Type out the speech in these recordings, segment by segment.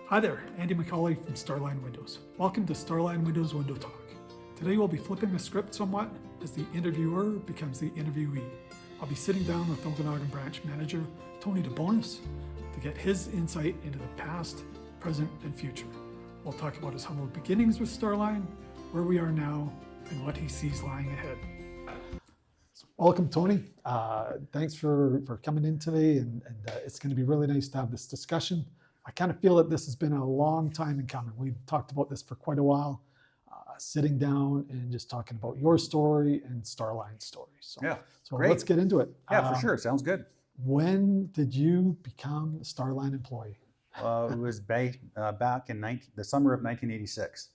Hi there, Andy McCauley from Starline Windows. Welcome to Starline Windows Window Talk. Today we'll be flipping the script somewhat as the interviewer becomes the interviewee. I'll be sitting down with Okanagan branch manager Tony Bonis to get his insight into the past, present, and future. We'll talk about his humble beginnings with Starline, where we are now, and what he sees lying ahead. Welcome, Tony. Thanks for coming in today, and it's going to be really nice to have this discussion. I kind of feel that this has been a long time in coming. We've talked about this for quite a while, sitting down and just talking about your story and Starline's story. So great. Let's get into it. Yeah, for sure. Sounds good. When did you become a Starline employee? It was back in the summer of 1986.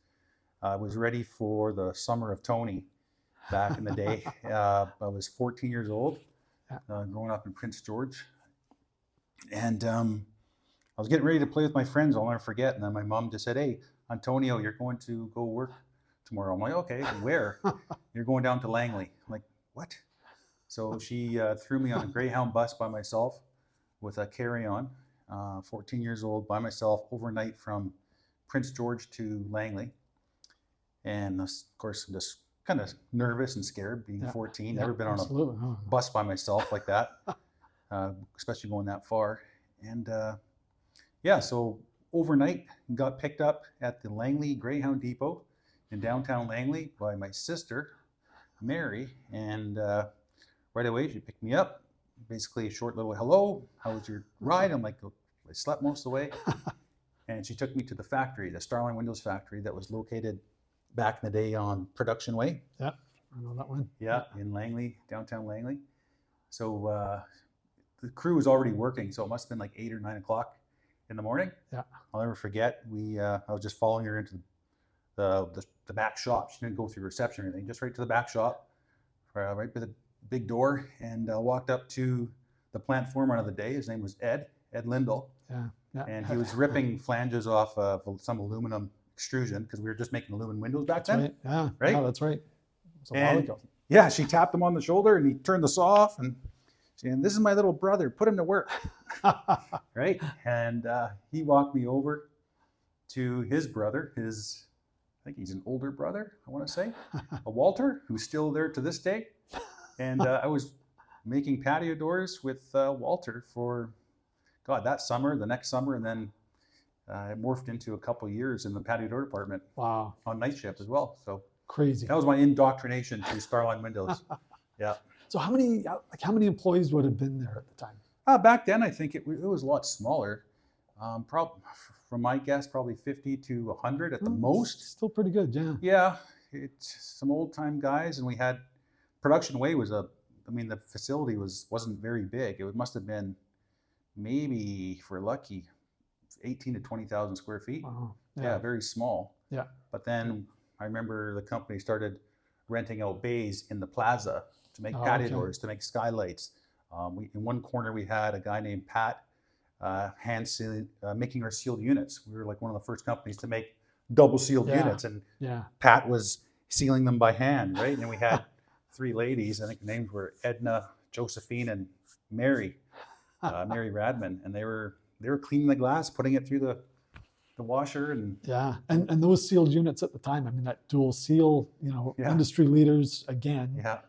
I was ready for the summer of Tony back in the day. I was 14 years old, growing up in Prince George. And I was getting ready to play with my friends, I'll never forget. And then my mom just said, "Hey, Antonio, you're going to go work tomorrow." I'm like, "Okay, where?" "You're going down to Langley." I'm like, "What?" So she threw me on a Greyhound bus by myself with a carry-on, 14 years old, by myself, overnight from Prince George to Langley. And of course, I'm just kind of nervous and scared being 14. Never been on a bus by myself like that, especially going that far. And so overnight got picked up at the Langley Greyhound Depot in downtown Langley by my sister, Mary. And right away she picked me up. Basically a short little hello, how was your ride? I'm like, I slept most of the way. And she took me to the factory, the Starline Windows factory that was located back in the day on Production Way. Yeah, I know that one. Yeah, in Langley, downtown Langley. So the crew was already working, so it must have been like 8 or 9 o'clock in the morning. Yeah, I'll never forget. I was just following her into the back shop. She didn't go through reception or anything, just right to the back shop, right by the big door, and walked up to the plant foreman of the day. His name was Ed Lindell. Yeah. And he was ripping flanges off of some aluminum extrusion because we were just making aluminum windows back then. Right. Yeah, right. Yeah, that's right. It was a while ago. Yeah, she tapped him on the shoulder and he turned the saw off and saying, "This is my little brother, put him to work." Right. And he walked me over to his brother, I think he's an older brother, I want to say, a Walter, who's still there to this day. And I was making patio doors with Walter for, that summer, the next summer, and then it morphed into a couple of years in the patio door department. Wow. On night shift as well. So crazy. That was my indoctrination to Starline Windows. Yeah. So how many employees would have been there at the time? Back then, I think it was a lot smaller. From my guess, probably 50 to 100 at the most. Still pretty good, yeah. Yeah, it's some old time guys, and we had Production Way the facility wasn't very big. It must have been maybe, if we're lucky, 18 to 20,000 square feet. Wow. Yeah, very small. Yeah. But then I remember the company started renting out bays in the plaza to make patio doors, to make skylights. In one corner, we had a guy named Pat hand sealing, making our sealed units. We were like one of the first companies to make double sealed units, and Pat was sealing them by hand, right? And then we had 3 ladies. I think the names were Edna, Josephine, and Mary, Mary Radman, and they were cleaning the glass, putting it through the washer, and those sealed units at the time. That dual seal, industry leaders again. Yeah.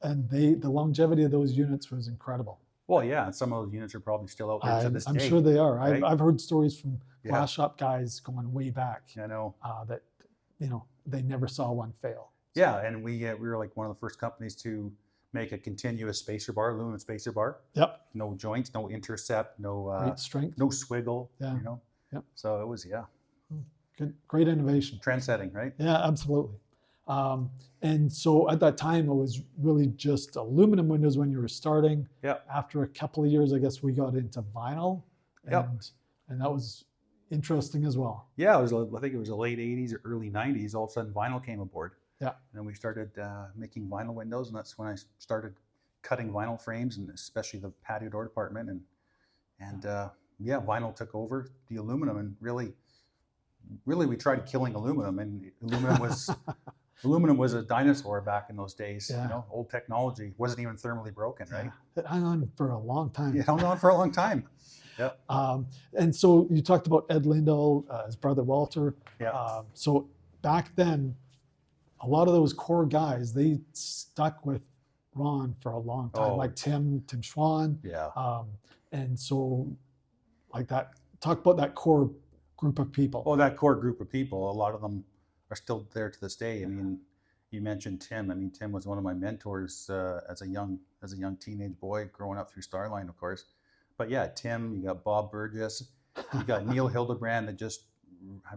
And the longevity of those units was incredible. Well, yeah, and some of those units are probably still out there to this day. I'm sure they are. Right? I've heard stories from glass shop guys going way back. I know that they never saw one fail. Yeah, and we were like one of the first companies to make a continuous spacer bar, aluminum spacer bar. Yep. No joints, no intercept, no great strength, no swiggle. Yeah. Yep. So it was good, great innovation. Trend setting, right? Yeah, absolutely. And so at that time, it was really just aluminum windows when you were starting. Yeah. After a couple of years, I guess we got into vinyl, and that was interesting as well. Yeah, I think it was the late 80s or early 90s. All of a sudden, vinyl came aboard. Yeah. And then we started making vinyl windows, and that's when I started cutting vinyl frames, and especially the patio door department. And vinyl took over the aluminum, and really we tried killing aluminum, and aluminum was a dinosaur back in those days. Old technology wasn't even thermally broken, right? It hung on for a long time. It hung on for a long time. Yep. And so you talked about Ed Lindahl, his brother Walter. Yeah. So back then, a lot of those core guys, they stuck with Ron for a long time, Oh. like Tim Schwann. Yeah. And so like that, talk about that core group of people. Well, that core group of people, a lot of them are still there to this day. I mean, you mentioned Tim. I mean, Tim was one of my mentors as a young teenage boy growing up through Starline, of course. But yeah, Tim, you got Bob Burgess, you got Neil Hildebrand that just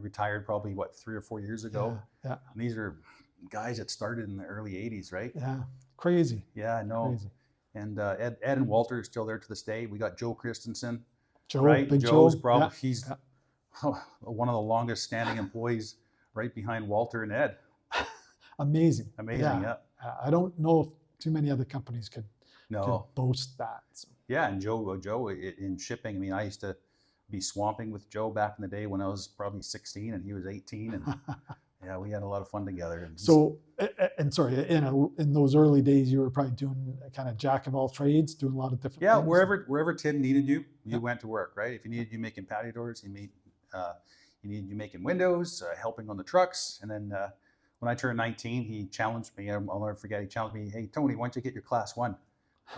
retired probably, 3 or 4 years ago. Yeah. And these are guys that started in the early 80s, right? Yeah. Crazy. Yeah, I know. Crazy. And Ed and Walter are still there to this day. We got Joe Christensen. Joe, right? Big Joe's Joe. probably, he's one of the longest standing employees right behind Walter and Ed. Amazing. Yeah. I don't know if too many other companies could boast that. So. Yeah, and Joe in shipping, I mean, I used to be swamping with Joe back in the day when I was probably 16 and he was 18, and yeah, we had a lot of fun together. So, and sorry, in those early days, you were probably doing a kind of jack of all trades, doing a lot of different things. Wherever Tim needed you, went to work, right? If he needed you making patio doors, he needed you making windows, helping on the trucks. And then when I turned 19, he challenged me. I'll never forget. He challenged me, "Hey, Tony, why don't you get your class 1?"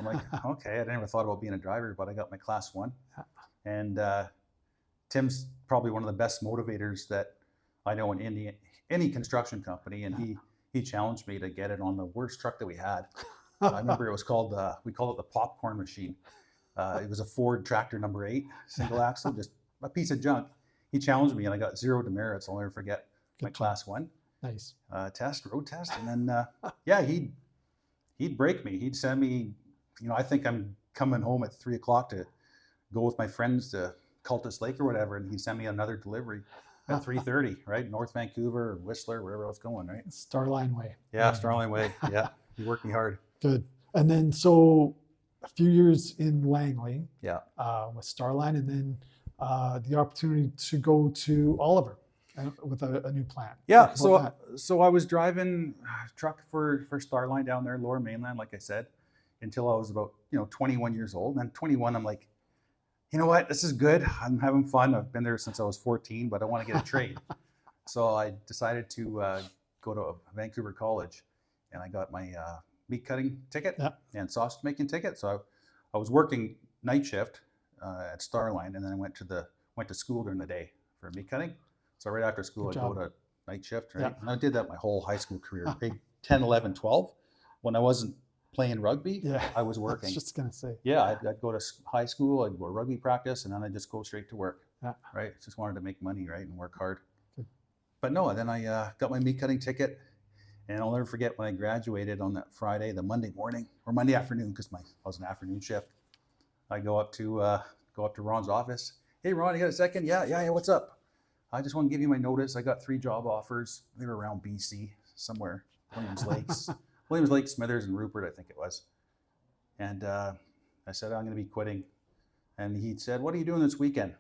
I'm like, okay, I never thought about being a driver, but I got my class 1. And Tim's probably one of the best motivators that I know in any construction company. And he challenged me to get it on the worst truck that we had. I remember it was called, we called it the popcorn machine. It was a Ford tractor number 8, single axle, just a piece of junk. He challenged me and I got 0 demerits. I'll never forget my class 1 nice road test. And then, he'd break me. He'd send me, I think I'm coming home at 3:00 to go with my friends to Cultus Lake or whatever. And he'd send me another delivery at 3:30, right? North Vancouver or Whistler, wherever I was going, right? Starline Way. Yeah, Starline Way. Yeah, you worked me hard. Good. And then so a few years in Langley. Yeah. With Starline, and then the opportunity to go to Oliver with a new plant. Yeah. So I was driving truck for Starline down there, Lower Mainland, like I said, until I was about 21 years old. And then 21, I'm like, you know what? This is good. I'm having fun. I've been there since I was 14, but I want to get a trade. So I decided to go to Vancouver College, and I got my meat cutting ticket and sausage making ticket. So I was working night shift at Starline, and then I went to school during the day for meat cutting. So right after school, I'd go to night shift, right? And I did that my whole high school career, grade 10, 11, 12. When I wasn't playing rugby, I was working. I was just going to say. Yeah, I'd go to high school, I'd go to rugby practice, and then I'd just go straight to work, right? Just wanted to make money, right, and work hard. Good. But no, then I got my meat cutting ticket, and I'll never forget when I graduated on that Friday, the Monday morning, or Monday afternoon, because I was an afternoon shift. I go up to Ron's office. Hey, Ron, you got a second? Yeah, what's up? I just want to give you my notice. I got 3 job offers. They were around BC, somewhere, Williams Lake, Smithers, and Rupert, I think it was. And I said, I'm going to be quitting. And he said, what are you doing this weekend?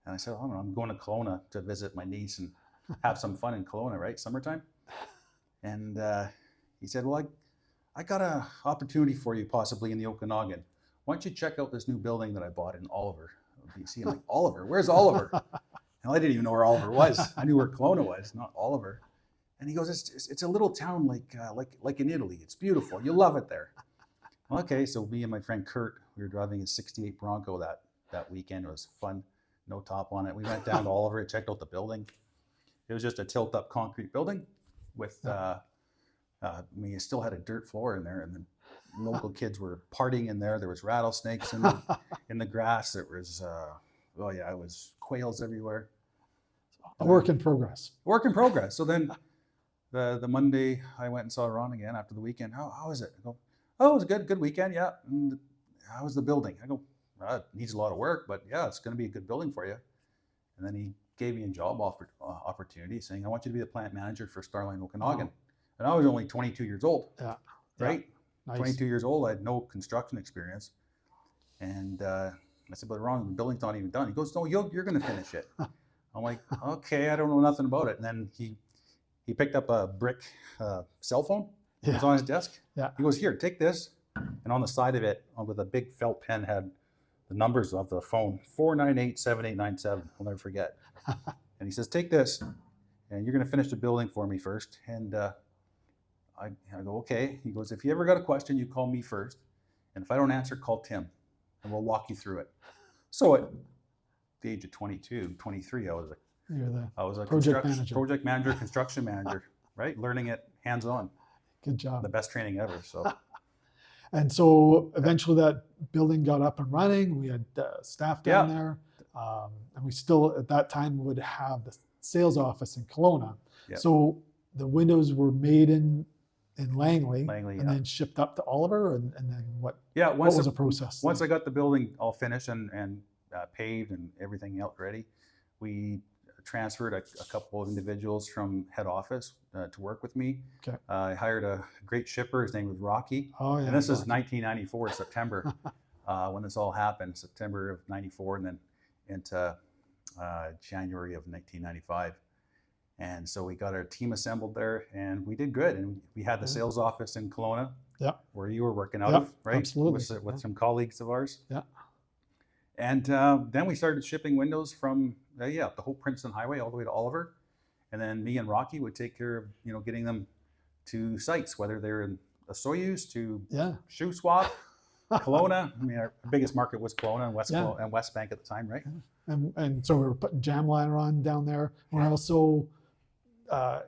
And I said, oh, I'm going to Kelowna to visit my niece and have some fun in Kelowna, right? Summertime. And he said, well, I got an opportunity for you possibly in the Okanagan. Why don't you check out this new building that I bought in Oliver, BC? I'm like, Oliver? Where's Oliver? And I didn't even know where Oliver was. I knew where Kelowna was, not Oliver. And he goes, it's a little town like in Italy. It's beautiful. You'll love it there. Okay, so me and my friend Kurt, we were driving a 68 Bronco that weekend. It was fun, no top on it. We went down to Oliver, checked out the building. It was just a tilt-up concrete building with, you still had a dirt floor in there, and the local kids were partying in there. There was rattlesnakes in the grass. There was, it was quails everywhere. A work in progress. Work in progress. So then the Monday, I went and saw Ron again after the weekend. How was it? I go, oh, it was a good weekend, yeah. And how was the building? I go, it needs a lot of work, but yeah, it's going to be a good building for you. And then he gave me a job opportunity saying, I want you to be the plant manager for Starline Okanagan. Wow. And I was only 22 years old, right? Nice. 22 years old, I had no construction experience. And I said, but Ron, the building's not even done. He goes, no, you're going to finish it. I'm like, okay, I don't know nothing about it. And then he picked up a brick cell phone. It was on his desk. Yeah. He goes, here, take this. And on the side of it, with a big felt pen, had the numbers of the phone, 498-7897. I'll never forget. And he says, take this, and you're going to finish the building for me first. And I go, okay. He goes, if you ever got a question, you call me first. And if I don't answer, call Tim, and we'll walk you through it. So at the age of 22, 23, I was a project manager, construction manager, right? Learning it hands-on. Good job. The best training ever. So. And so eventually that building got up and running. We had staff down there. And we still, at that time, would have the sales office in Kelowna. Yeah. So the windows were made in Langley and yeah. then shipped up to Oliver. And then what Yeah, what was the process? Once I got the building all finished and paved and everything else ready, we transferred a couple of individuals from head office to work with me. Okay. I hired a great shipper. His name was Rocky. Oh, yeah, and this is 1994, September, when this all happened, September of 94, and then into January of 1995. And so we got our team assembled there, and we did good. And we had the sales office in Kelowna, where you were working out of, right? Absolutely. With some colleagues of ours. Yeah. And then we started shipping windows from the whole Princeton Highway all the way to Oliver, and then me and Rocky would take care of getting them to sites, whether they're in a Soyuz to Shoe Swap, Kelowna. I mean, our biggest market was Kelowna and West Bank at the time, right? And so we were putting jam liner on down there. We're also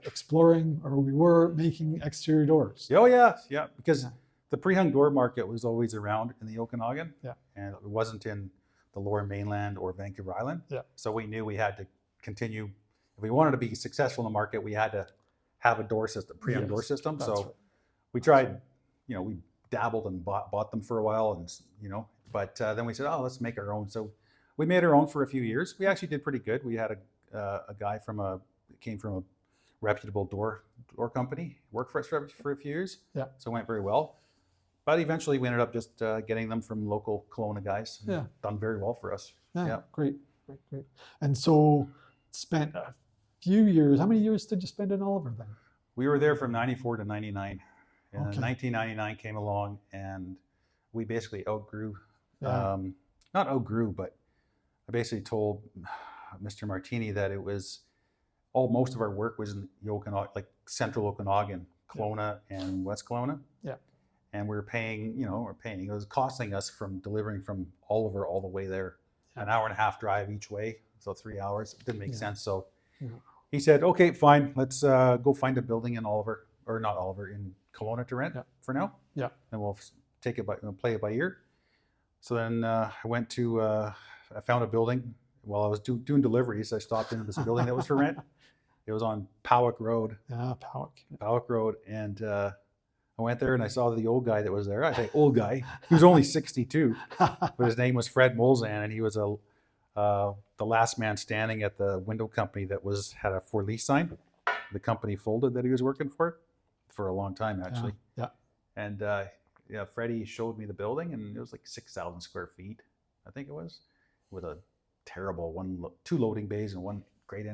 exploring, or we were making exterior doors. Oh yeah, because the pre-hung door market was always around in the Okanagan, and it wasn't in the Lower Mainland or Vancouver Island. Yeah. So we knew we had to continue. If we wanted to be successful in the market, we had to have a door system, pre-hung door system. So we tried, we dabbled and bought them for a while, and but then we said, oh, let's make our own. So we made our own for a few years. We actually did pretty good. We had a guy came from a reputable door company, worked for us for a few years. Yeah. So it went very well. But eventually we ended up just getting them from local Kelowna guys. Yeah. Done very well for us. Yeah. Great. And so spent a few years. How many years did you spend in Oliver then? We were there from 94 to 99. And 1999 came along, and we basically outgrew, not outgrew, but I basically told Mr. Martini that it was most of our work was in the Okanagan, like Central Okanagan, Kelowna and West Kelowna. Yeah. And we were paying, it was costing us from delivering from Oliver all the way there, an hour and a half drive each way. So 3 hours. It didn't make sense. So he said, okay, fine. Let's go find a building in Oliver, or not Oliver, in Kelowna to rent for now. Yeah. And we'll take it play it by ear. So then I went to, I found a building while I was doing deliveries. I stopped into this building that was for rent. It was on Powwick Road. Yeah, Powwick Road. And I went there and I saw the old guy that was there. I say old guy. He was only 62, but his name was Fred Molzan, and he was the last man standing at the window company that had a for lease sign. The company folded that he was working for a long time, actually. Yeah. And Freddie showed me the building, and it was like 6,000 square feet, I think it was, with a terrible two loading bays and one grade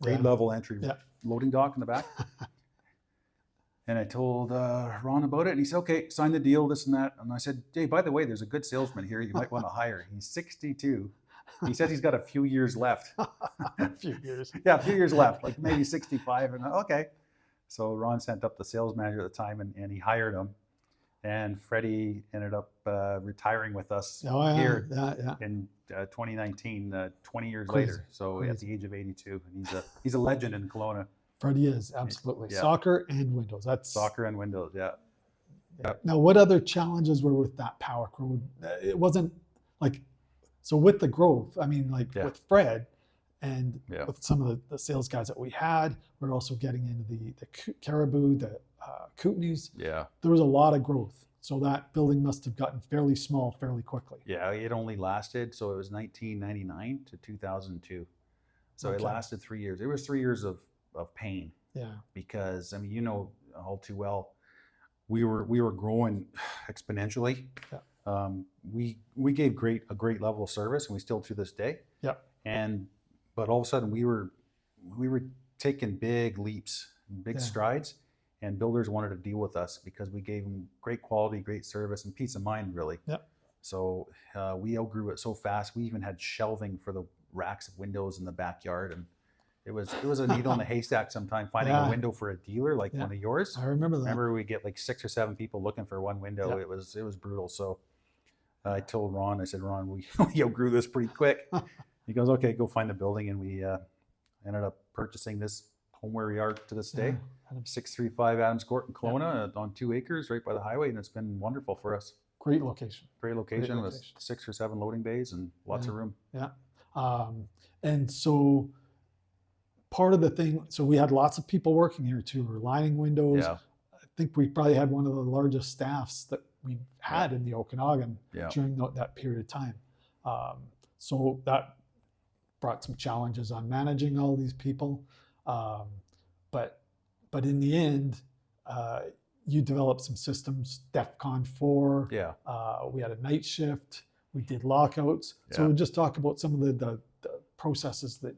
level entry loading dock in the back. And I told Ron about it, and he said, okay, sign the deal, this and that. And I said, hey, by the way, there's a good salesman here you might want to hire. He's 62. He says he's got a few years left. A few years. Yeah, a few years left, like maybe 65. And okay. So Ron sent up the sales manager at the time, and he hired him. And Freddie ended up retiring with us here in 2019, 20 years later. So at the age of 82, and he's a legend in Kelowna. Freddie is, absolutely. Yeah. Soccer and windows. That's soccer and windows, yeah. Now, what other challenges were with that Powwick Road? It wasn't like, so with the growth, I mean, like with Fred and with some of the sales guys that we had, we're also getting into the Caribou, the Kootenays. Yeah. There was a lot of growth. So that building must have gotten fairly small fairly quickly. Yeah, it only lasted, so it was 1999 to 2002. So it lasted 3 years. It was 3 years of pain. Yeah. Because, I mean, all too well, we were growing exponentially. Yeah. We gave a great level of service, and we still to this day. Yeah. But all of a sudden we were taking big leaps, big strides, and builders wanted to deal with us because we gave them great quality, great service, and peace of mind, really. Yeah. So we outgrew it so fast. We even had shelving for the racks of windows in the backyard, and it was a needle in a haystack sometimes finding a Yeah. window for a dealer like Yeah. one of yours. I remember that. Remember we get like 6 or 7 people looking for one window. Yeah. It was brutal. So I told Ron, I said, Ron, we outgrew this pretty quick. He goes, okay, go find the building, and we ended up purchasing this home where we are to this day. Yeah. 635 Adams Court in Kelowna on 2 acres right by the highway, and it's been wonderful for us. Great location. Great location with 6 or 7 loading bays and lots of room. Yeah. And so part of the thing, so we had lots of people working here too. We're lining windows. Yeah. I think we probably had one of the largest staffs that we've had in the Okanagan during that period of time. So that brought some challenges on managing all these people. But in the end, you developed some systems, DEFCON 4. Yeah. We had a night shift. We did lockouts. So we'll just talk about some of the processes that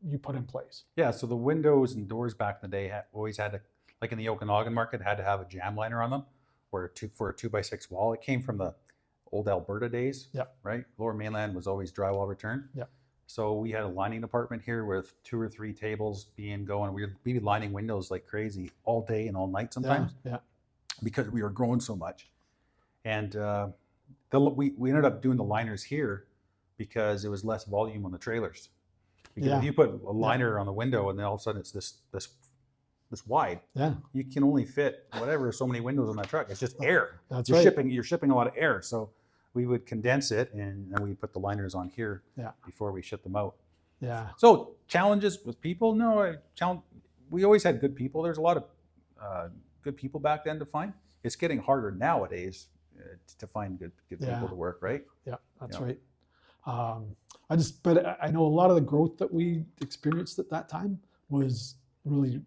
you put in place. Yeah. So the windows and doors back in the day always had to, like in the Okanagan market, had to have a jam liner on them, or for a 2x6 wall. It came from the old Alberta days. Yeah. Right. Lower Mainland was always drywall return. Yeah. So we had a lining department here with 2 or 3 tables being going. We'd be lining windows like crazy all day and all night sometimes. Yeah. Because we were growing so much. And we ended up doing the liners here because it was less volume on the trailers. Because if you put a liner on the window and then all of a sudden it's this wide, you can only fit whatever so many windows on that truck. It's just air. That's you're right. You're shipping a lot of air. So we would condense it and then we put the liners on here before we ship them out. Yeah. So challenges with people? No, we always had good people. There's a lot of good people back then to find. It's getting harder nowadays to find good people to work, right? Yeah, that's right. But I know a lot of the growth that we experienced at that time was really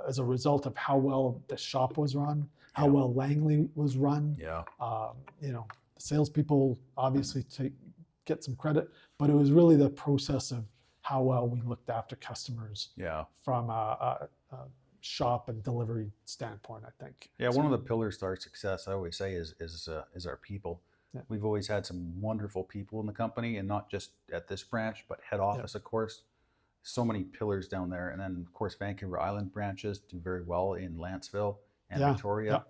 as a result of how well the shop was run, how well Langley was run. Yeah. The salespeople obviously get some credit, but it was really the process of how well we looked after customers. Yeah. From a shop and delivery standpoint, I think. Yeah, one of the pillars to our success, I always say, is our people. Yeah. We've always had some wonderful people in the company, and not just at this branch, but head office, of course. So many pillars down there, and then of course Vancouver Island branches do very well in Lanceville and Victoria.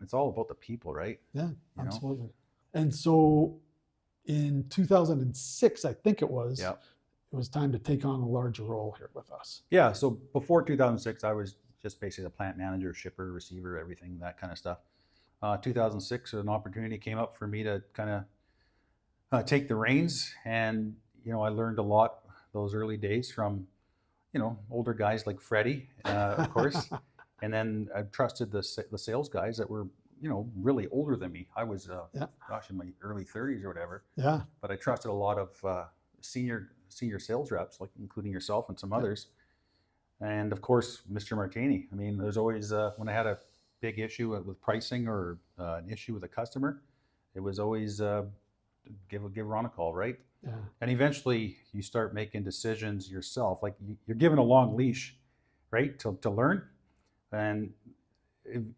It's all about the people, right? Yeah, absolutely. And so in 2006, I think it was. Yeah. It was time to take on a larger role here with us. Yeah, so before 2006, I was just basically a plant manager, shipper, receiver, everything, that kind of stuff. 2006, an opportunity came up for me to kind of take the reins. And, I learned a lot those early days from, older guys like Freddie, of course. And then I trusted the sales guys that were, really older than me. I was, in my early 30s or whatever. Yeah. But I trusted a lot of senior sales reps, like including yourself and some others. And of course, Mr. Martini. I mean, there's always, when I had a big issue with pricing or an issue with a customer, it was always give Ron a call, right? Yeah. And eventually you start making decisions yourself. Like you're given a long leash, right, to learn. And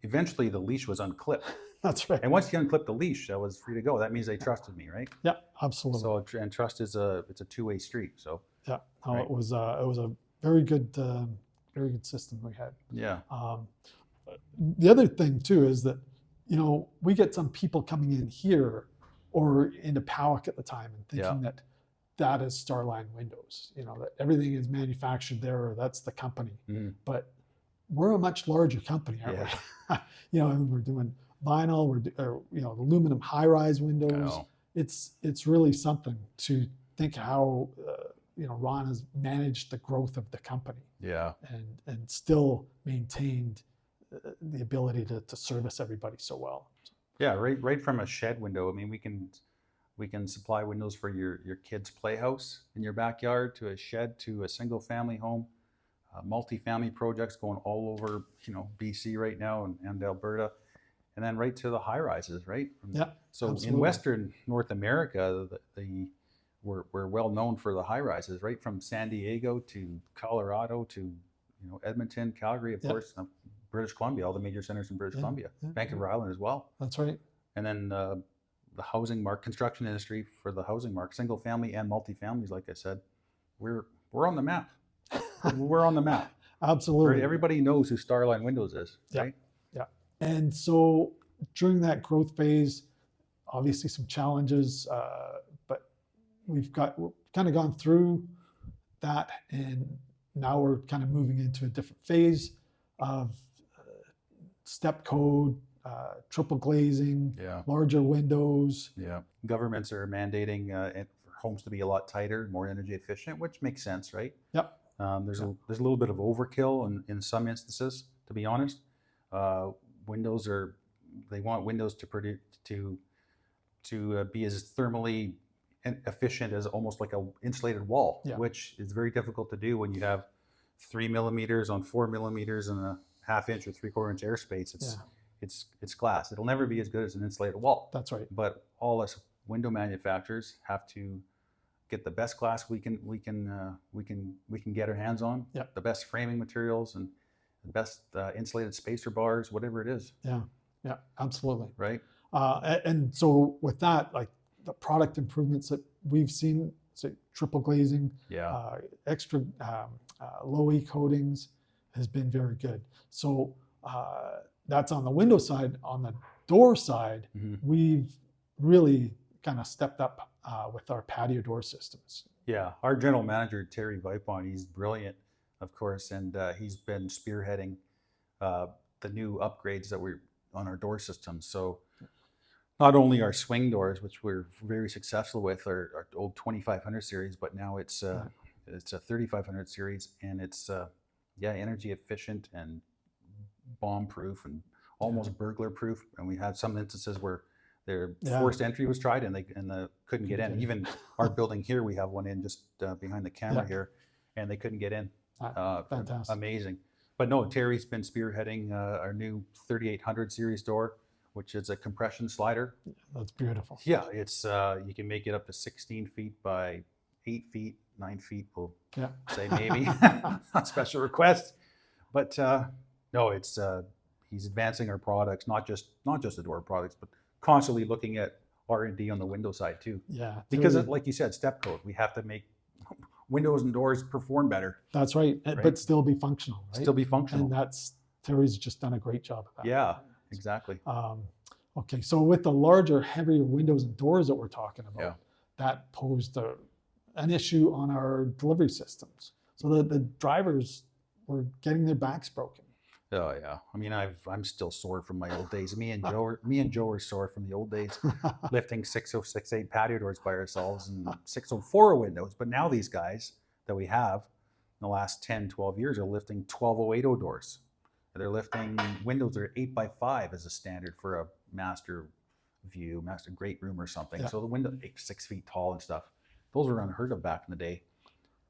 eventually the leash was unclipped. That's right. And once you unclip the leash, I was free to go. That means they trusted me, right? Yeah, absolutely. So, and trust is it's a two-way street. So yeah, it was a very good system we had. Yeah. The other thing too is that we get some people coming in here or into Powak at the time and thinking that is Starline Windows. That everything is manufactured there, or that's the company. Mm. But we're a much larger company, aren't we? And we're doing vinyl, we're aluminum high-rise windows. It's really something to think how Ron has managed the growth of the company. Yeah. And still maintained the ability to service everybody so well. Yeah, right from a shed window. I mean, we can supply windows for your kids' playhouse in your backyard, to a shed, to a single family home, multi-family projects going all over BC right now and Alberta. And then right to the high rises, right? Yeah. So absolutely. In Western North America, we're well known for the high rises, right from San Diego to Colorado to Edmonton, Calgary, of course, British Columbia, all the major centers in British Columbia, Vancouver Island as well. That's right. And then the housing market, construction industry for the housing market, single family and multifamilies, like I said, we're on the map. We're on the map. Absolutely. Right? Everybody knows who Starline Windows is, right? Yeah. And so during that growth phase, obviously some challenges, but we've kind of gone through that, and now we're kind of moving into a different phase of step code, triple glazing, larger windows. Yeah. Governments are mandating for homes to be a lot tighter, more energy efficient, which makes sense, right? Yep. There's a little bit of overkill in some instances, to be honest. They want windows to produce to be as thermally efficient as almost like a insulated wall, which is very difficult to do when you have 3 millimeters on 4 millimeters and a ½ inch or 3/4 inch airspace. It's glass. It'll never be as good as an insulated wall. That's right. But all us window manufacturers have to get the best glass we can get our hands on. The best framing materials and the best insulated spacer bars, whatever it is. Yeah, absolutely. Right. And so with that, like the product improvements that we've seen, so triple glazing, extra low E coatings has been very good. So that's on the window side. On the door side, we've really kind of stepped up with our patio door systems. Yeah, our general manager, Terry Vipon, he's brilliant, of course, and he's been spearheading the new upgrades that we're on our door systems. So not only our swing doors, which we're very successful with, our old 2500 series, but now it's a 3500 series, and it's energy efficient and bomb proof and almost burglar proof. And we had some instances where their forced entry was tried and they couldn't get in. Even our building here, we have one in just behind the camera here, and they couldn't get in. Fantastic. Amazing. But no, Terry's been spearheading our new 3800 series door, which is a compression slider. That's beautiful. Yeah, it's you can make it up to 16 feet by 8 feet, 9 feet. We'll say maybe on special request. But no, it's he's advancing our products, not just the door products, but constantly looking at R&D on the window side too. Yeah, because like you said, step code. We have to make windows and doors perform better. That's right, but still be functional. Right? Still be functional. And Terry's just done a great job of that. Yeah, exactly. Okay, so with the larger, heavier windows and doors that we're talking about, that posed an issue on our delivery systems. So the drivers were getting their backs broken. Oh yeah, I mean I'm still sore from my old days. Me and Joe are sore from the old days, lifting 6068 patio doors by ourselves and 604 windows. But now these guys that we have in the last 10, 12 years are lifting 12080 doors. They're lifting windows that are 8x5 as a standard for a master great room or something. So the window 6 feet tall and stuff. Those were unheard of back in the day.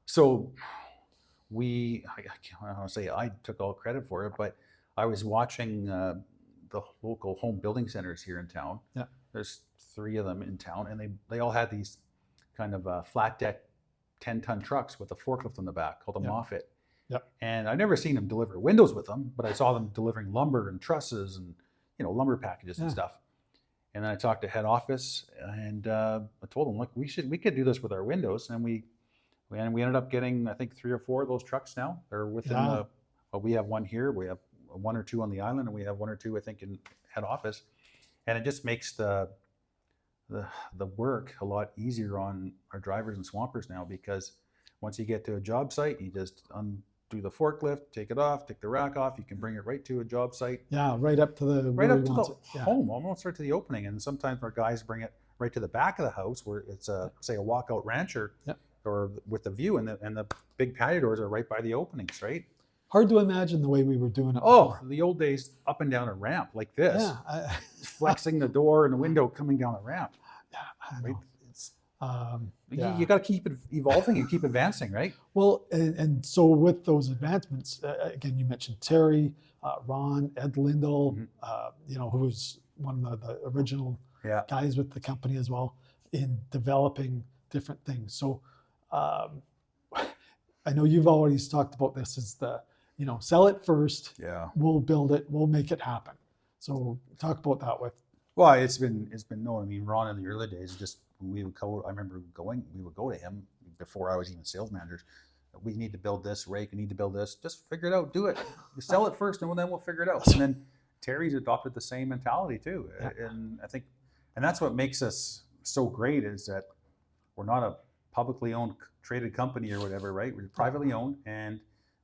So I don't want to say I took all credit for it, but I was watching the local home building centers here in town. Yeah. There's 3 of them in town, and they all had these kind of flat deck 10-ton trucks with a forklift on the back called a Moffett. Yep. And I've never seen them deliver windows with them, but I saw them delivering lumber and trusses and lumber packages and stuff. And then I talked to head office, and I told them, look, we could do this with our windows, and we ended up getting, I think, 3 or 4 of those trucks now. They're within we have one here, we have 1 or 2 on the island, and we have 1 or 2, I think, in head office. And it just makes the work a lot easier on our drivers and swampers now, because once you get to a job site, you just undo the forklift, take it off, take the rack off. You can bring it right to a job site. Yeah, right up to the home, almost right to the opening. And sometimes our guys bring it right to the back of the house, where it's say a walkout rancher. Or with the view, and the big patio doors are right by the openings, right? Hard to imagine the way we were doing it. The old days, up and down a ramp like this, flexing the door and the window coming down a ramp. Yeah, I know. Right? You got to keep it evolving and keep advancing, right? Well, and so with those advancements, again, you mentioned Terry, Ron, Ed Lindell, who was one of the original guys with the company as well in developing different things. So I know you've always talked about this as sell it first. Yeah. We'll build it. We'll make it happen. So talk about that with Well, it's been known. I mean, Ron in the early days, just we would go. I remember we would go to him before I was even sales manager. We need to build this rake. We need to build this. Just figure it out. Do it. You sell it first, and then we'll figure it out. And then Terry's adopted the same mentality too. Yeah. And I think, and that's what makes us so great is that we're not a publicly owned traded company or whatever, right? We're privately owned, and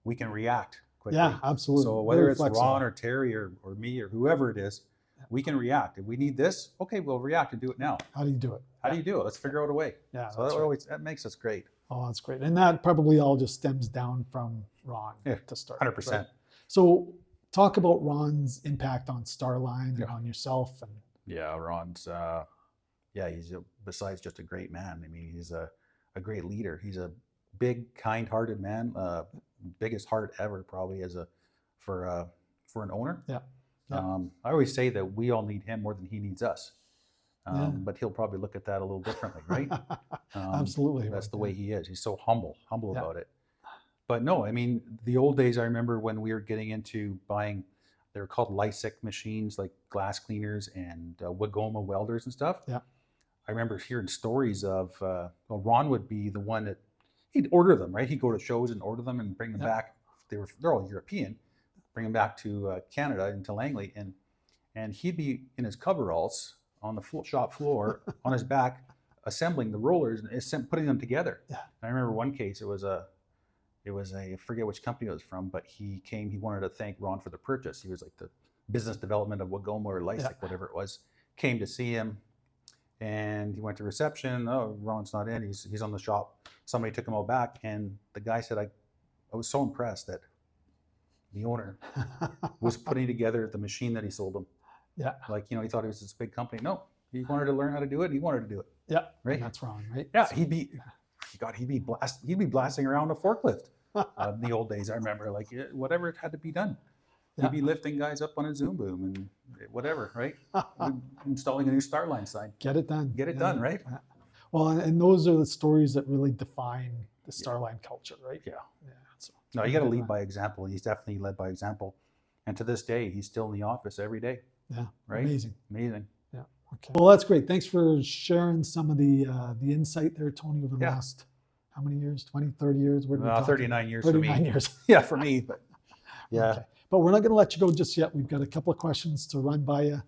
we can react quickly. Yeah, absolutely. So whether Very it's flexible. Ron or Terry or me or whoever it is, we can react. If we need this, okay, we'll react and do it now. How do you do it? How do you do it? Let's figure out a way. Yeah, So that's that right. always that makes us great. Oh, that's great. And that probably all just stems down from Ron Yeah, to start. 100%. Right? So talk about Ron's impact on Starline and on yourself. And Yeah, Ron's he's besides just a great man. I mean, he's a great leader. He's a big, kind-hearted man. Biggest heart ever, probably for an owner. Yeah. Yeah. I always say that we all need him more than he needs us. Yeah. But he'll probably look at that a little differently, right? Absolutely. That's right, the way he is. He's so humble Yeah. about it. But no, I mean, the old days, I remember when we were getting into buying, they were called Lysic machines, like glass cleaners and Wagoma welders and stuff. Yeah. I remember hearing stories of, well, Ron would be the one that, he'd order them, right? He'd go to shows and order them and bring them Yeah. back. They're all European, bring them back to Canada, into Langley. And he'd be in his coveralls on the shop floor on his back, assembling the rollers and putting them together. Yeah. I remember one case, it was a, I forget which company it was from, but he wanted to thank Ron for the purchase. He was like the business development of Wagoma or Lysic, Yeah. whatever it was, came to see him. And he went to reception. Oh, Ron's not in. He's on the shop. Somebody took him all back. And the guy said, I was so impressed that the owner was putting together the machine that he sold him. Yeah. Like, he thought it was this big company. No, he wanted to learn how to do it. He wanted to do it. Yeah. Right. And that's Ron, right? Yeah. He'd be blasting around a forklift in the old days. I remember, like, whatever it had to be done. Yeah. He'd be lifting guys up on a Zoom boom and whatever, right? Installing a new Starline sign. Get it done. Get it done, right? Yeah. Well, and those are the stories that really define the Starline culture, right? Yeah. Yeah. So, No, you got to lead by example. He's definitely led by example. And to this day, he's still in the office every day. yeah. Right? Amazing. Amazing. Yeah. Okay. Well, that's great. Thanks for sharing some of the insight there, Tony, over the Yeah. last, how many years? 20, 30 years? What are we talking? 39 years for me. 39 years. Yeah, for me. But yeah. Okay. But we're not going to let you go just yet. We've got a couple of questions to run by you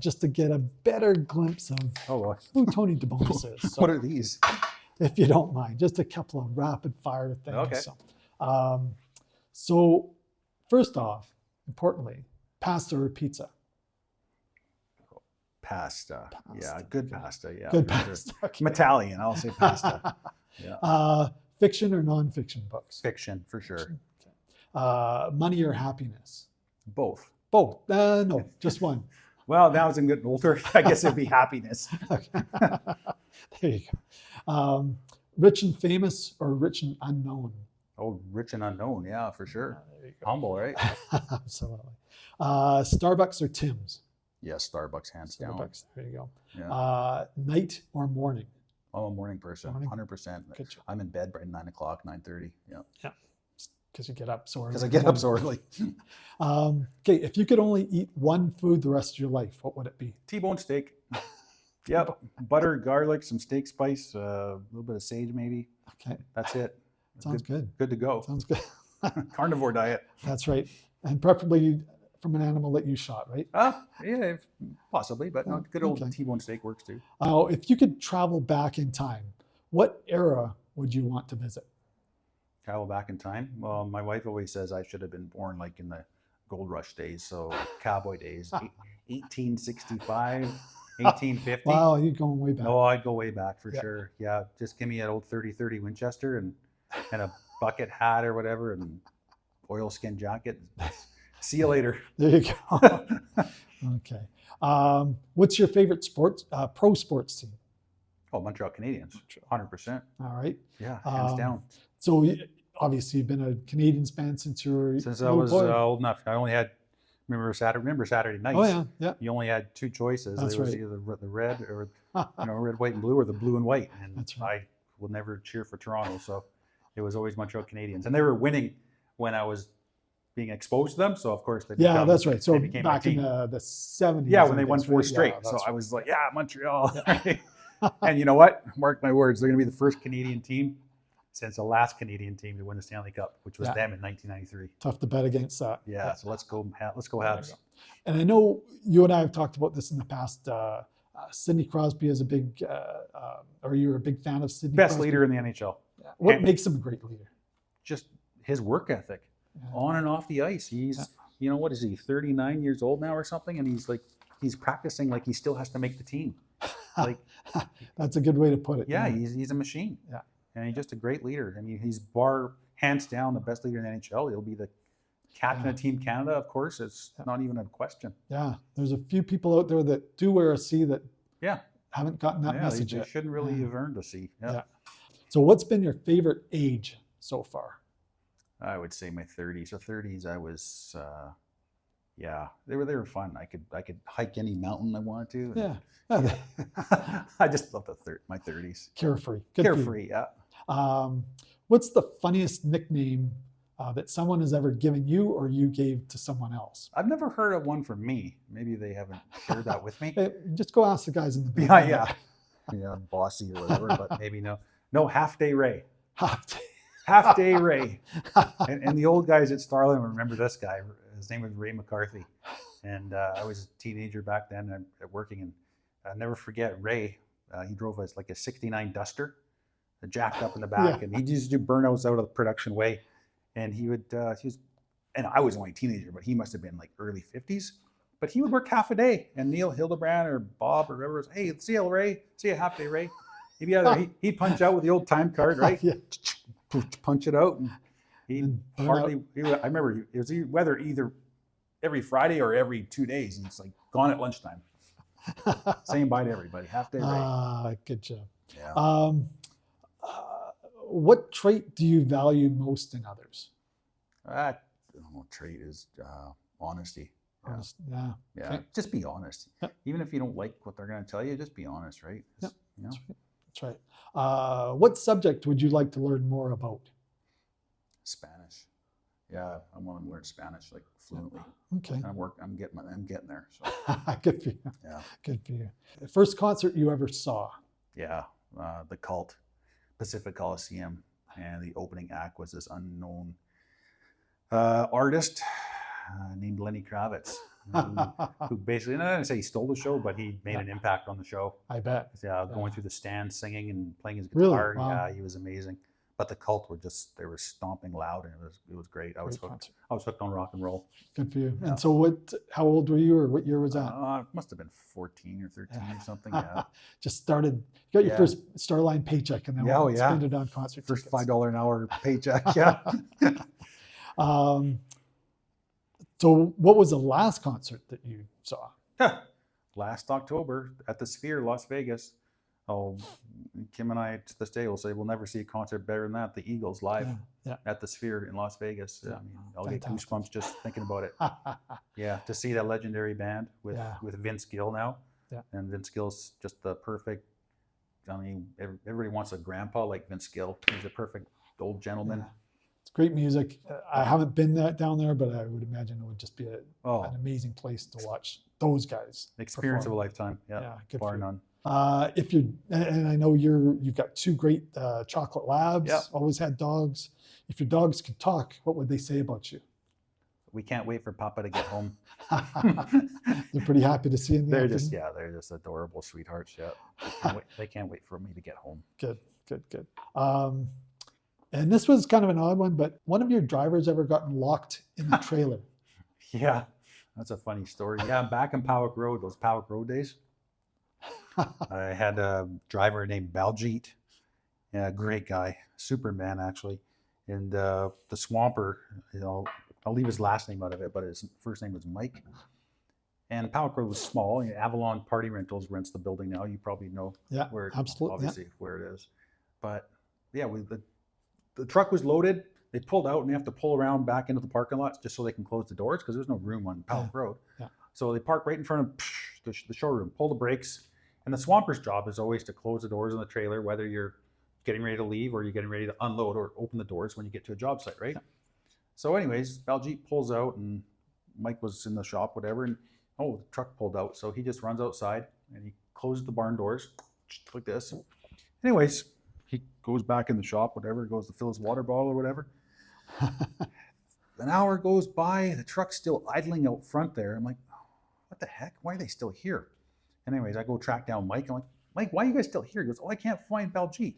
just to get a better glimpse of Oh, well. who Tony Bonis is. So, What are these? if you don't mind, just a couple of rapid fire things. Okay. So first off, importantly, pasta or pizza? Pasta. Yeah, Pasta. good pasta. Yeah. Good for sure. pasta. Okay. I'm Italian. I'll say pasta. Yeah. Fiction or nonfiction books? Fiction, for sure. Okay. Money or happiness? Both. Both. No, just one. Well, now as I'm getting older, I guess it'd be happiness. Okay. There you go. Rich and famous or rich and unknown? Oh, rich and unknown. Yeah, for sure. There you go. Humble, right? Absolutely. Starbucks or Tim's? Yes, Starbucks, hands down. Starbucks. There you go. Yeah. Night or morning? I'm a morning person, Morning? 100%. Good job. I'm in bed by 9 o'clock, 9:30. Yeah. Because you get up so early. Because I get up so early. Okay, if you could only eat one food the rest of your life, what would it be? T-bone steak. Yep. Butter, garlic, some steak spice, a little bit of sage maybe. Okay, That's it. sounds good. Good to go. Sounds good. Carnivore diet. That's right. And preferably from an animal that you shot, right? Yeah, possibly, but no, good old Okay. T-bone steak works too. If you could travel back in time, what era would you want to visit? Travel back in time. Well, my wife always says I should have been born like in the gold rush days, so cowboy days, 1865, 1850. Wow, you're going way back. No, I'd go way back for Yeah. sure. Yeah, just give me an old 30-30 Winchester and a bucket hat or whatever and oilskin jacket. See you later. There you go. Okay. What's your favorite pro sports team? Oh, Montreal Canadiens, 100%. All right. Yeah, hands down. So obviously you've been a Canadiens fan since you were Since a I little was boy. old enough, I only had remember Saturday nights. Oh yeah, yeah. You only had two choices. That's There was right. either the red or red, white, and blue, or the blue and white. And That's right. I will never cheer for Toronto, so it was always Montreal Canadiens, and they were winning when I was being exposed to them. So of course they Yeah, become, that's right. So they became my back in team. the 70s. Yeah, when I they won guess, 4 right? straight. Yeah, So that's I right. was like, yeah, Montreal. Yeah. And you know what? Mark my words, they're going to be the first Canadian team since the last Canadian team to win the Stanley Cup, which was Yeah. them in 1993. Tough to bet against that. Yeah, so let's go There you Habs. go. And I know you and I have talked about this in the past. Sidney Crosby is a big, or you're a big fan of Sidney Best Crosby. leader in the NHL. Yeah. What And makes him a great leader? just his work ethic Yeah. on and off the ice. He's, you know, what is he, 39 years old now or something? And he's practicing like he still has to make the team. Like, That's a good way to put it. yeah, he's a machine. Yeah. And he's just a great leader. I mean, he's hands down the best leader in the NHL. He'll be the captain of Team Canada, of course. It's not even a question. Yeah, there's a few people out there that do wear a C that haven't gotten that message they yet. shouldn't really have earned a C. Yeah. So what's been your favorite age so far? I would say my 30s. So 30s, I was, they were fun. I could hike any mountain I wanted to. Yeah. I just love my 30s. Carefree. Good Carefree, yeah. What's the funniest nickname that someone has ever given you or you gave to someone else? I've never heard of one for me. Maybe they haven't shared that with me. Hey, just go ask the guys in the back. Yeah, bossy or whatever, but maybe no. No, Half Day Ray. Half Day Ray. And the old guys at Starline remember this guy. His name was Ray McCarthy. And I was a teenager back then working. And I'll never forget Ray. He drove us like a 69 Duster, jacked up in the back. And he used to do burnouts out of the production way. And he was, and I was only a teenager, but he must have been like early 50s. But he would work half a day. And Neil Hildebrand or Bob or whoever was, hey, see you, Ray. See you, Half Day Ray. He'd punch out with the old time card, right? Punch it out. And I remember it was either every Friday or every 2 days. And it's like gone at lunchtime. Saying bye to everybody. Half Day Ray. Good job. Yeah. What trait do you value most in others? Trait is honesty. Honest. Yeah. Yeah. Okay. Just be honest. Even if you don't like what they're going to tell you, just be honest, right? Yep. You know? That's right. What subject would you like to learn more about? Spanish. Yeah, I want to learn Spanish like fluently. Okay. I'm getting there. So. Good for you. Yeah. Good for you. The first concert you ever saw? Yeah, the Cult, Pacific Coliseum, and the opening act was this unknown artist named Lenny Kravitz, who basically, and I don't say he stole the show, but he made an impact on the show. I bet. Yeah, going through the stands, singing and playing his guitar. Really? Wow. Yeah, he was amazing. But the Cult they were stomping loud, and it was great. I was hooked on rock and roll. Good for you. Yeah. And so how old were you, or what year was that? It must have been 14 or 13 or something. Yeah. Just started, you got your first Starline paycheck, and then spent it on concert First tickets. $5 an hour paycheck. Yeah. So what was the last concert that you saw? Last October at the Sphere, Las Vegas. Oh, Kim and I to this day will say we'll never see a concert better than that. The Eagles live at the Sphere in Las Vegas. I mean, I'll get goosebumps just thinking about it. Yeah, to see that legendary band with Vince Gill now. Yeah. And Vince Gill's just the perfect, I mean, everybody wants a grandpa like Vince Gill. He's a perfect old gentleman. Yeah. It's great music. I haven't been down there, but I would imagine it would just be an amazing place to watch those guys. Experience perform. of a lifetime. Yeah, bar none. And I know you've got two great chocolate labs. Yep. Always had dogs. If your dogs could talk, what would they say about you? We can't wait for Papa to get home. They're pretty happy to see you in the afternoon. They're just adorable sweethearts. Yeah, they can't wait for me to get home. Good. And this was kind of an odd one, but one of your drivers ever gotten locked in the trailer? Yeah, that's a funny story. Yeah, back in Powick Road, those Powick Road days, I had a driver named Baljeet. Yeah, great guy, Superman actually. And the Swamper, I'll leave his last name out of it, but his first name was Mike. And Powick Road was small. Avalon Party Rentals rents the building now. You probably know where it is. But yeah, the truck was loaded. They pulled out and they have to pull around back into the parking lot just so they can close the doors because there's no room on Powick Road. Yeah. So they park right in front of the showroom, pull the brakes. And the Swamper's job is always to close the doors on the trailer, whether you're getting ready to leave or you're getting ready to unload or open the doors when you get to a job site, right? Yeah. So anyways, Baljeet pulls out and Mike was in the shop, whatever, and the truck pulled out. So he just runs outside and he closes the barn doors like this. Anyways, he goes back in the shop, whatever, goes to fill his water bottle or whatever. An hour goes by, the truck's still idling out front there. I'm like, what the heck? Why are they still here? Anyways, I go track down Mike. I'm like, Mike, why are you guys still here? He goes, I can't find Baljeet.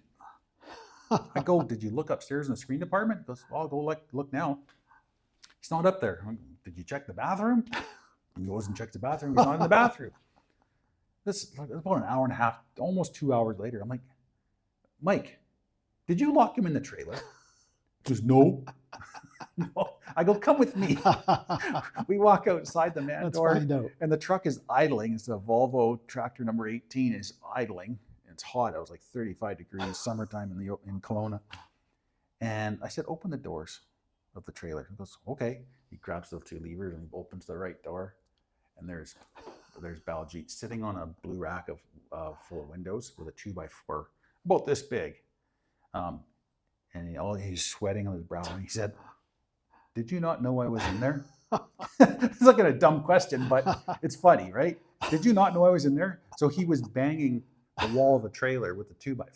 I go, did you look upstairs in the screen department? He goes, I'll go look now. He's not up there. Did you check the bathroom? He goes and checks the bathroom. He's not in the bathroom. This is about an hour and a half, almost 2 hours later. I'm like, Mike, did you lock him in the trailer? He goes, no. No. I go, come with me. We walk outside the man door, and the truck is idling. It's a Volvo tractor number 18 is idling. It's hot. It was like 35 degrees, summertime in Kelowna. And I said, open the doors of the trailer. He goes, okay. He grabs the two levers and opens the right door. And there's Baljeet sitting on a blue rack of full of windows with a 2x4, about this big. And he's sweating on his brow. And he said, did you not know I was in there? It's like a dumb question, but it's funny, right? Did you not know I was in there? So he was banging the wall of the trailer with the 2x4.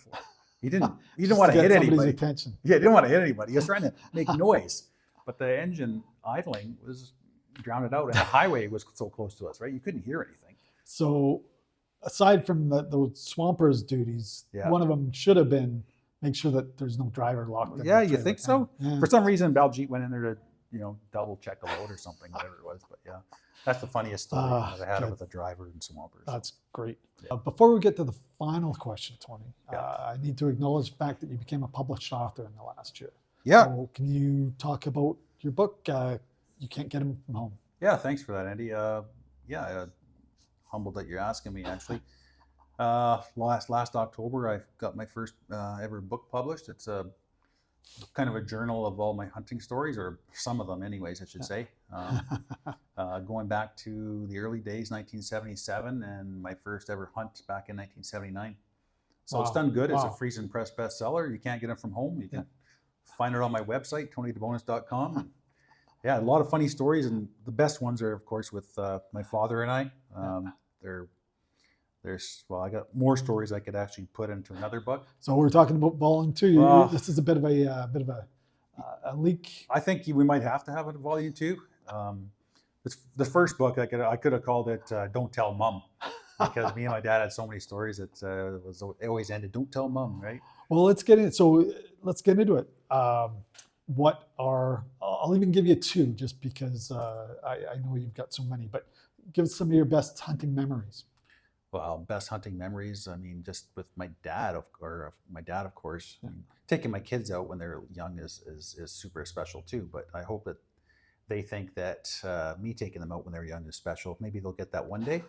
He didn't want to hit anybody. Attention. Yeah, he didn't want to hit anybody. He was trying to make noise. But the engine idling was drowned out, and the highway was so close to us, right? You couldn't hear anything. So aside from those swampers duties, one of them should have been make sure that there's no driver locked in. Yeah, you think so? Yeah. For some reason, Baljeet went in there to, double check a load or something, whatever it was. But yeah, that's the funniest story I've had with a driver in swampers. That's great. Yeah. Before we get to the final question, Tony, I need to acknowledge the fact that you became a published author in the last year. Yeah. So can you talk about your book, You Can't Get Him From Home? Yeah, thanks for that, Andy. Humbled that you're asking me, actually. Last October, I got my first ever book published. It's a kind of a journal of all my hunting stories, or some of them anyways, I should say. Going back to the early days, 1977, and my first ever hunt back in 1979. So It's done good. It's a Friesen Press bestseller. You can't get it from home. You can find it on my website, tonythebonis.com. Yeah, a lot of funny stories, and the best ones are, of course, with my father and I. I got more stories I could actually put into another book. So we're talking about volume 2. This is a bit of a leak. I think we might have to have a volume 2. The first book I could have called it "Don't Tell Mom," because me and my dad had so many stories that it always ended "Don't tell Mom," right? Well, let's get into it. I'll even give you 2 just because I know you've got so many, but give us some of your best hunting memories. Well, best hunting memories, I mean, just with my dad, of course. I mean, taking my kids out when they're young is super special too, but I hope that they think that me taking them out when they're young is special. Maybe they'll get that one day.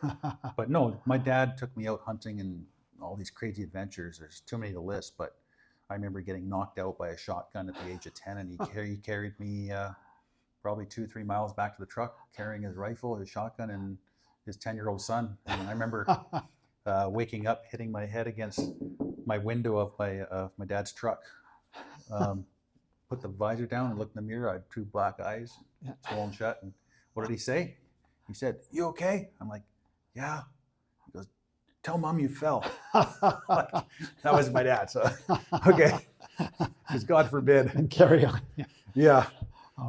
But no, my dad took me out hunting and all these crazy adventures. There's too many to list, but I remember getting knocked out by a shotgun at the age of 10, and he carried me probably 2-3 miles back to the truck, carrying his rifle, his shotgun, and his 10-year-old son. And I remember waking up, hitting my head against my window of my dad's truck. Put the visor down and looked in the mirror. I had 2 black eyes, swollen shut. And what did he say? He said, "You okay?" I'm like, "Yeah." He goes, "Tell Mom you fell." That was my dad. So, okay. Because God forbid. And carry on. Yeah.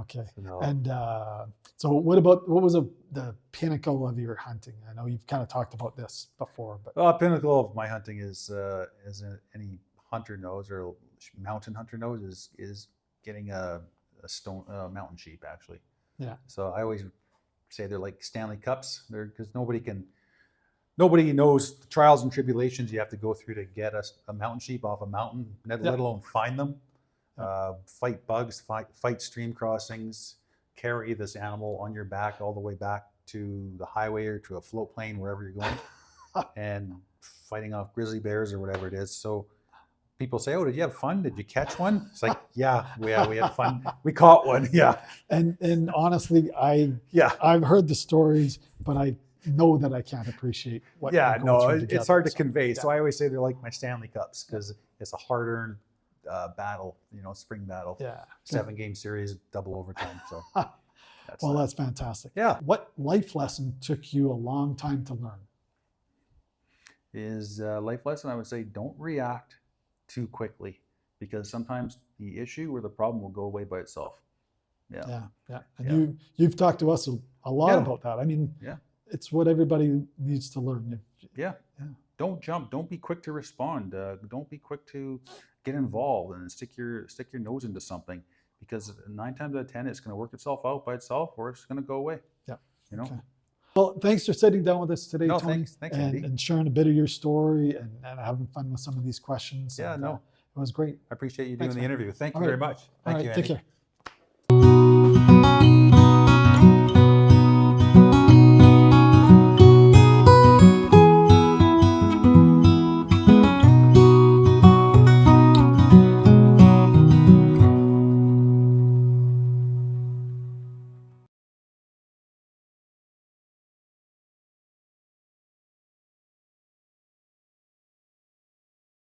Okay. No. And so what was the pinnacle of your hunting? I know you've kind of talked about this before, but pinnacle of my hunting is as any hunter knows, or mountain hunter knows, is getting a mountain sheep, actually. Yeah. So I always say they're like Stanley Cups. Because nobody knows the trials and tribulations you have to go through to get a mountain sheep off a mountain, let alone find them. Fight bugs, fight stream crossings, carry this animal on your back all the way back to the highway or to a float plane, wherever you're going, and fighting off grizzly bears or whatever it is. So people say, "Oh, did you have fun? Did you catch one?" It's like, yeah, we had fun. We caught one, yeah. And honestly, I've heard the stories, but I know that I can't appreciate what. Yeah, no, it's hard to convey. So I always say they're like my Stanley Cups, because it's a hard-earned battle, spring battle. Yeah. 7-game series, double overtime. So Well, that's fantastic. Yeah. What life lesson took you a long time to learn? Is life lesson, I would say, don't react too quickly, because sometimes the issue or the problem will go away by itself. Yeah. And Yeah. you've talked to us a lot Yeah. about that. I mean, Yeah. it's what everybody needs to learn. Yeah. Don't jump. Don't be quick to respond. Don't be quick to get involved and stick your nose into something, because 9 times out of 10 it's going to work itself out by itself, or it's going to go away. Yeah. You know. Okay. Well, thanks for sitting down with us today, No, Tony, thanks, Andy. and sharing a bit of your story and having fun with some of these questions. Yeah, and, no. it was great. I appreciate you doing Thanks, the man. interview. Thank you All very right. much. All Thank right, you, take Andy. care.